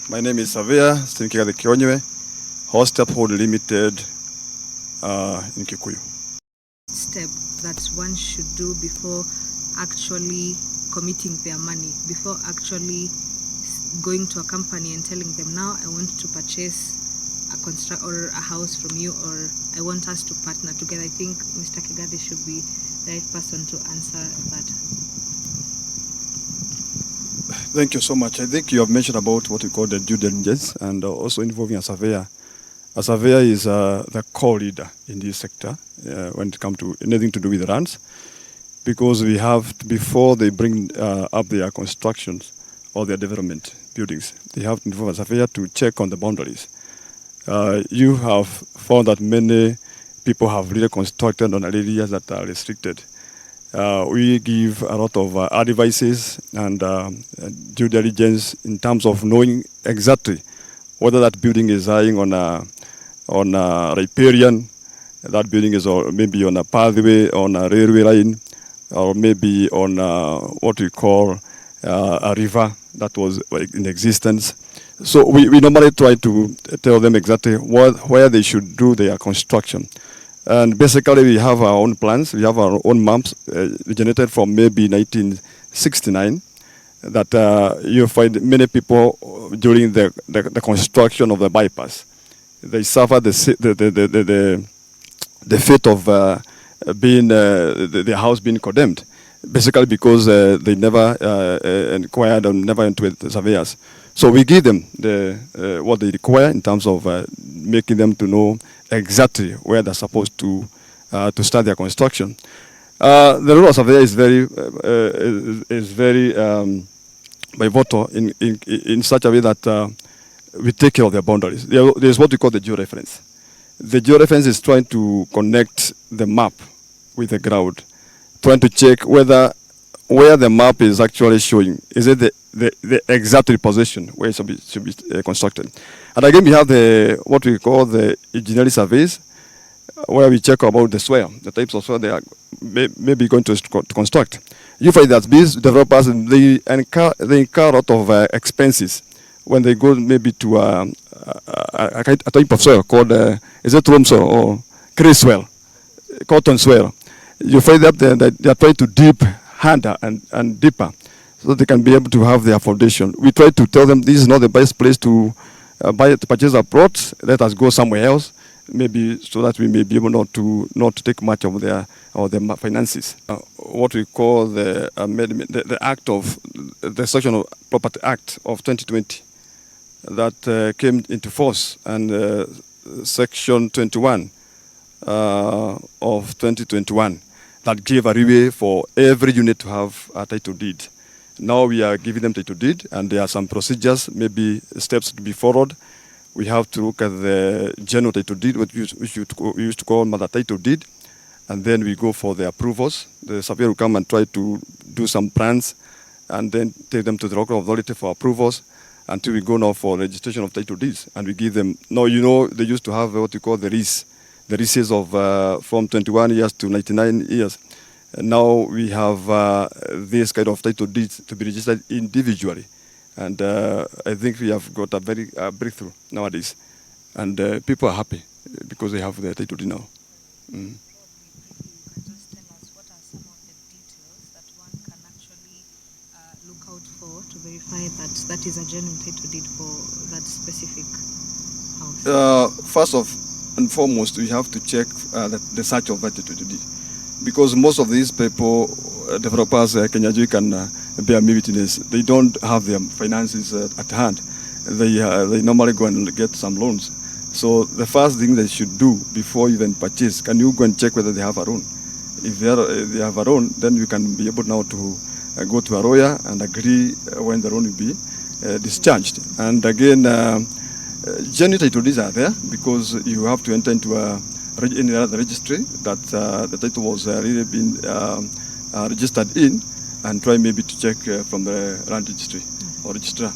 My name is Savia Stinkega Kionywe, Host Uphold Limited in Kikuyu. Step that one should do before actually committing their money, before actually going to a company and telling them, now I want to purchase a house from you, or I want us to partner together. I think Mr. Kigadi should be the right person to answer that. Thank you so much. I think you have mentioned about what we call the due diligence and also involving a surveyor. A surveyor is the core leader in this sector when it comes to anything to do with lands, because we have, before they bring up their constructions or their development buildings, they have to involve a surveyor to check on the boundaries. You have found that many people have really constructed on areas that are restricted. We give a lot of advices and due diligence in terms of knowing exactly whether that building is lying on a riparian, that building is maybe on a pathway, on a railway line, or maybe on what we call a river that was in existence. So we normally try to tell them exactly where they should do their construction. And basically we have our own plans, we have our own maps generated from maybe 1969 that you find many people during the construction of the bypass. They suffer the fate of being the house being condemned, basically because they never inquired or never went with the surveyors. So we give them what they require in terms of making them to know exactly where they're supposed to start their construction. The role of surveyor is very pivotal in such a way that we take care of their boundaries. There's what we call the georeference. The georeference is trying to connect the map with the ground, trying to check where the map is actually showing. Is it the exact position where it should be constructed? And again, we have what we call the engineering surveys, where we check about the soil, the types of soil they are maybe going to construct. You find that these developers, they incur a lot of expenses when they go maybe to a type of soil called, is it loam soil or clay soil, cotton soil. You find that they are trying to dip harder and deeper so they can be able to have their foundation. We try to tell them this is not the best place to purchase a plot. Let us go somewhere else, maybe so that we may be able not to take much of their finances. What we call the amendment, the act of the Section of Property Act of 2020 that came into force, and Section 21 of 2021 that gave a leeway for every unit to have a title deed. Now we are giving them title deed, and there are some procedures, maybe steps to be followed. We have to look at the general title deed, which we used to call mother title deed, and then we go for the approvals. The surveyor will come and try to do some plans, and then take them to the local authority for approvals, until we go now for registration of title deeds, and we give them. Now, they used to have what we call the leases of from 21 years to 99 years. And now we have this kind of title deeds to be registered individually. And I think we have got a very breakthrough nowadays. And people are happy because they have their title deed now. Mm. That is a genuine title deed for that specific house? First and foremost, we have to check the search of that title deed, because most of these people, developers, Kenyajuik and bear me witness, they don't have their finances at hand. They normally go and get some loans. So the first thing they should do before even purchase, can you go and check whether they have a loan? If they have a loan, then you can be able now to go to a lawyer and agree when the loan will be discharged. And again, genuine title deeds are there because you have to enter into any other registry that the title was really been registered in, and try maybe to check from the land registry or registrar.